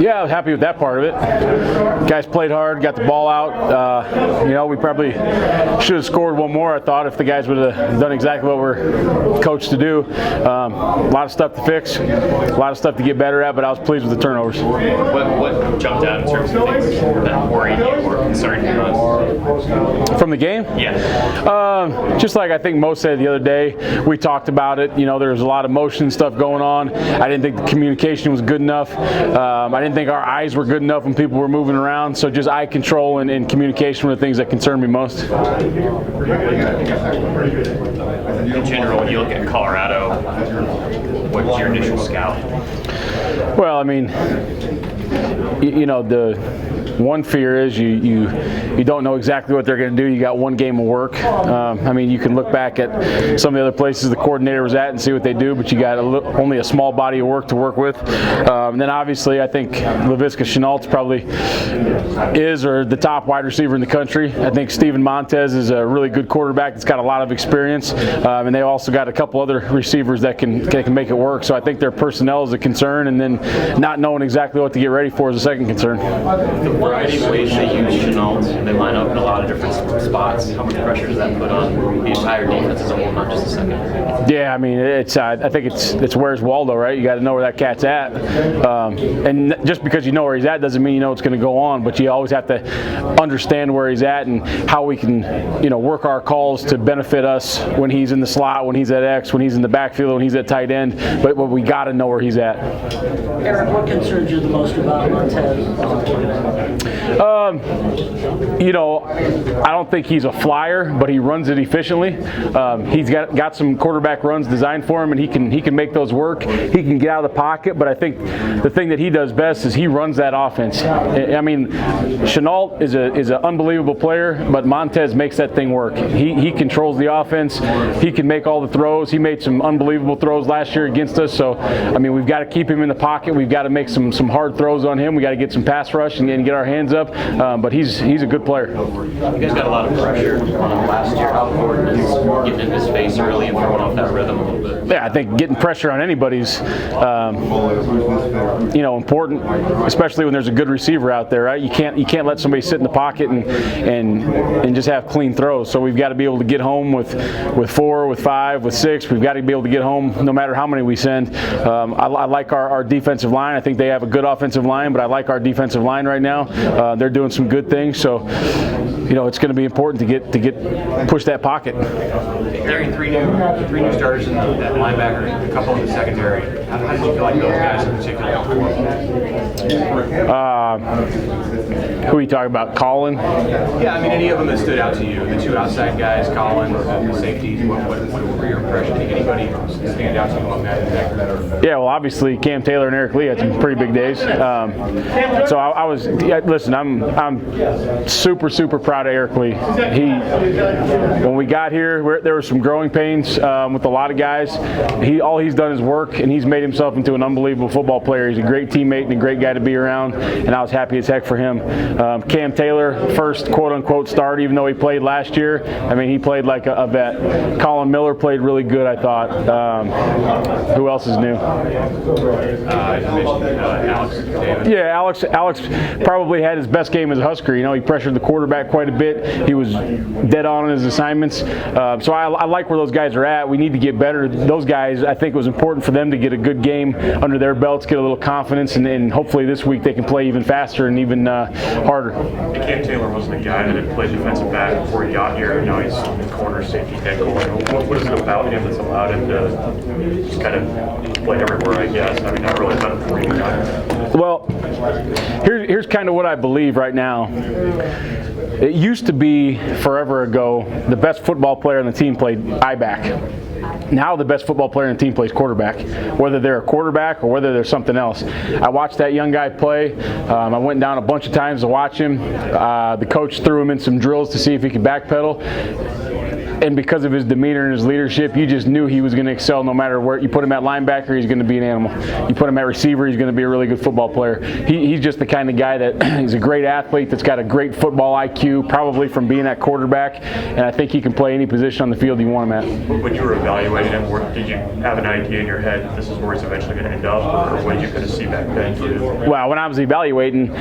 Yeah, I was happy with that part of it. Guys played hard, got the ball out. We probably should have scored one more, I thought, if the guys would have done exactly what we're coached to do. A lot of stuff to fix, a lot of stuff to get better at, but I was pleased with the turnovers. What jumped out in terms of things that worried you or concerned you most? From the game? Yeah. Just like I think Mo said the other day, we talked about it. There was a lot of motion stuff going on. I didn't think the communication was good enough. I didn't think our eyes were good enough when people were moving around. So just eye control and communication were the things that concerned me most. In general, when you look at Colorado, what's your initial scout? Well, I mean, the one fear is you don't know exactly what they're going to do. You got one game of work. You can look back at some of the other places the coordinator was at and see what they do, but you got only a small body of work to work with. And then obviously I think Laviska probably is or the top wide receiver in the country. I think Steven Montez is a really good quarterback that's got a lot of experience, and they also got a couple other receivers that can make it work. So I think their personnel is a concern, and then not knowing exactly what to get ready for is a second concern. The variety of ways they use Chenault, they line up in a lot of different spots. How much pressure does that put on the entire defense as a whole, not just the secondary? Yeah, I mean, I think it's where's Waldo, right? You got to know where that cat's at, and just because you know where he's at doesn't mean you know what's going to go on. But you always have to understand where he's at and how we can, work our calls to benefit us when he's in the slot, when he's at X, when he's in the backfield, when he's at tight end. But we got to know where he's at. Erik, what concerns you the most about Montez? I don't think he's a flyer, but he runs it efficiently. He's got some quarterback runs designed for him, and he can make those work. He can get out of the pocket, but I think the thing that he does best is he runs that offense. I mean, Chenault is an unbelievable player, but Montez makes that thing work. He controls the offense. He can make all the throws. He made some unbelievable throws last year against us. So, I mean, we've got to keep him in the pocket. We've got to make some hard throws on him. We got to get some pass rush and get our hands up. But he's a good player. You guys got a lot of pressure on him last year. How important is getting in his face early and throwing off that rhythm a little bit? Yeah, I think getting pressure on anybody's, important, especially when there's a good receiver out there, right? You can't let somebody sit in the pocket and just have clean throws. So we've got to be able to get home with 4, with 5, with 6. We've got to be able to get home no matter how many we send. I like our defensive line. I think they have a good offensive line, but I like our defensive line right now. They're doing some good things. So, it's going to be important to get push that pocket. Carrying three new starters in that linebacker, a couple in the secondary. How did you feel like those guys in particular performed? Who are you talking about? Colin? Yeah, I mean, any of them that stood out to you? The two outside guys, Colin, the safeties. What were your impressions? Did anybody stand out to you among that? Yeah, well, obviously Cam Taylor and Eric Lee had some pretty big days. So I was. Listen, I'm super proud of Eric Lee. When we got here, there were some growing pains with a lot of guys. All he's done is work, and he's made himself into an unbelievable football player. He's a great teammate and a great guy to be around, and I was happy as heck for him. Cam Taylor, first quote-unquote start, even though he played last year. I mean, he played like a vet. Colin Miller played really good, I thought. Who else is new? Alex Davis. Yeah, Alex probably had his best game as a Husker. He pressured the quarterback quite a bit. He was dead on his assignments. So I like where those guys are at. We need to get better. Those guys, I think it was important for them to get a good game under their belts, get a little confidence, and hopefully this week they can play even faster and even harder. Cam Taylor wasn't a guy that had played defensive back before he got here, and now he's corner, safety, nickel. What is it about him that's allowed him to just kind of play everywhere, I guess? I mean, not really done it before he got here. Well, here's kind of what I believe right now. It used to be forever ago the best football player on the team played I-back. Now the best football player on the team plays quarterback, whether they're a quarterback or whether they're something else. I watched that young guy play. I went down a bunch of times to watch him. The coach threw him in some drills to see if he could backpedal. and because of his demeanor and his leadership, you just knew he was going to excel no matter where. You put him at linebacker, he's going to be an animal. You put him at receiver, he's going to be a really good football player. He's just the kind of guy that he's a great athlete that's got a great football IQ, probably from being at quarterback, and I think he can play any position on the field you want him at. When you were evaluating him, did you have an idea in your head this is where he's eventually going to end up, or what did you kind of see back then? Well, when I was evaluating,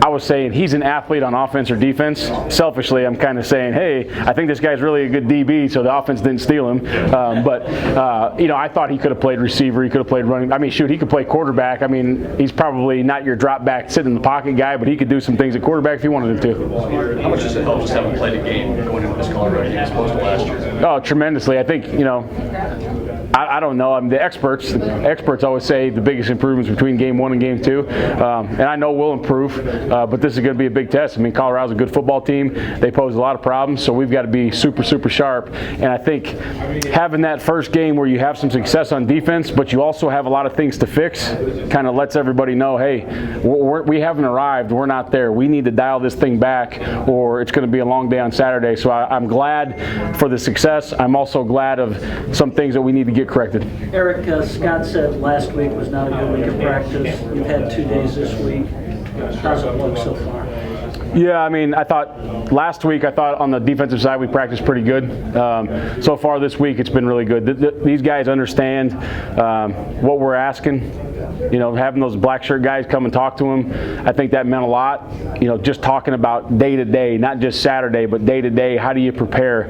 I was saying he's an athlete on offense or defense. Selfishly, I'm kind of saying, hey, I think this guy's really a good DB, so the offense didn't steal him. But I thought he could have played receiver. He could have played running. I mean, shoot, he could play quarterback. I mean, he's probably not your drop back, sit in the pocket guy, but he could do some things at quarterback if he wanted him to. How much does it help just having played a game going into this Colorado game as opposed to last year? Oh, tremendously. I think, I don't know. I mean, the experts always say the biggest improvements between game 1 and game 2, and I know we'll improve, but this is going to be a big test. I mean, Colorado's a good football team. They pose a lot of problems, so we've got to be super, super sharp. And I think having that first game where you have some success on defense, but you also have a lot of things to fix, kind of lets everybody know, hey, we haven't arrived. We're not there. We need to dial this thing back, or it's going to be a long day on Saturday. So I'm glad for the success. I'm also glad of some things that we need to get corrected. Erik, Scott said last week was not a good week of practice. You've had 2 days this week. How's it look so far? Yeah, I mean, I thought last week, on the defensive side we practiced pretty good. So far this week it's been really good. These guys understand what we're asking. Having those black shirt guys come and talk to them, I think that meant a lot. Just talking about day to day, not just Saturday, but day to day. How do you prepare?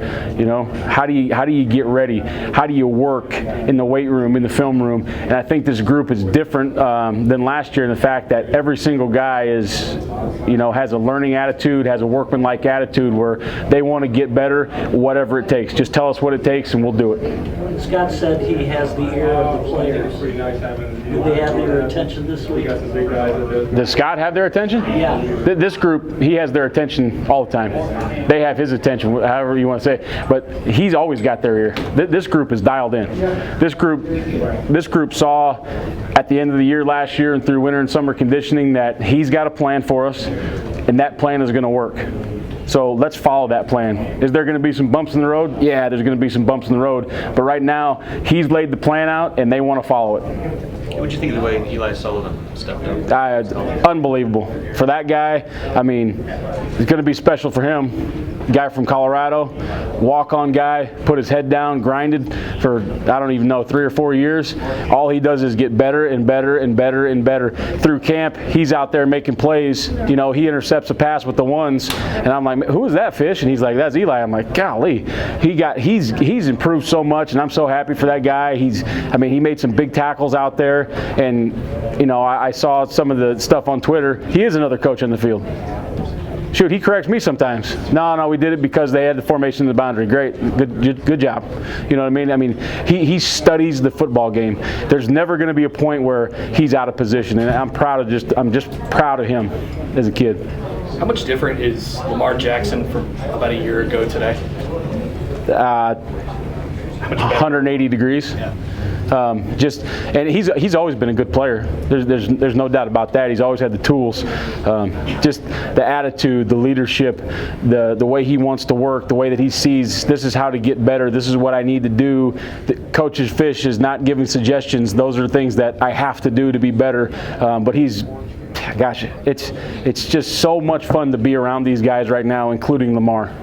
How do you get ready? How do you work in the weight room, in the film room? And I think this group is different than last year in the fact that every single guy has a learning attitude, has a workmanlike attitude where they want to get better, whatever it takes. Just tell us what it takes and we'll do it. Scott said he has the ear of the players. Do they have their attention this week? Does Scott have their attention? Yeah. This group, he has their attention all the time. They have his attention, however you want to say. But he's always got their ear. This group is dialed in. This group saw at the end of the year last year and through winter and summer conditioning that he's got a plan for us, and that plan is going to work. So let's follow that plan. Is there going to be some bumps in the road? Yeah, there's going to be some bumps in the road. But right now, he's laid the plan out, and they want to follow it. What do you think of the way Eli Sullivan stepped up? Unbelievable. For that guy, I mean, it's going to be special for him. Guy from Colorado, walk-on guy, put his head down, grinded for, I don't even know, 3 or 4 years. All he does is get better and better and better and better. Through camp, he's out there making plays. He intercepts a pass with the ones, and I'm like, who is that fish? And he's like, that's Eli. I'm like, golly, he's improved so much, and I'm so happy for that guy. He made some big tackles out there, and I saw some of the stuff on Twitter. He is another coach on the field. Shoot, he corrects me sometimes. No, we did it because they had the formation of the boundary. Great, good job. You know what I mean? He studies the football game. There's never going to be a point where he's out of position, and I'm just proud of him as a kid. How much different is Lamar Jackson from about a year ago today? 180 degrees. Yeah. And he's always been a good player. There's no doubt about that. He's always had the tools. Just the attitude, the leadership, the way he wants to work, the way that he sees this is how to get better. This is what I need to do. The coach's fish is not giving suggestions. Those are things that I have to do to be better. But it's just so much fun to be around these guys right now, including Lamar.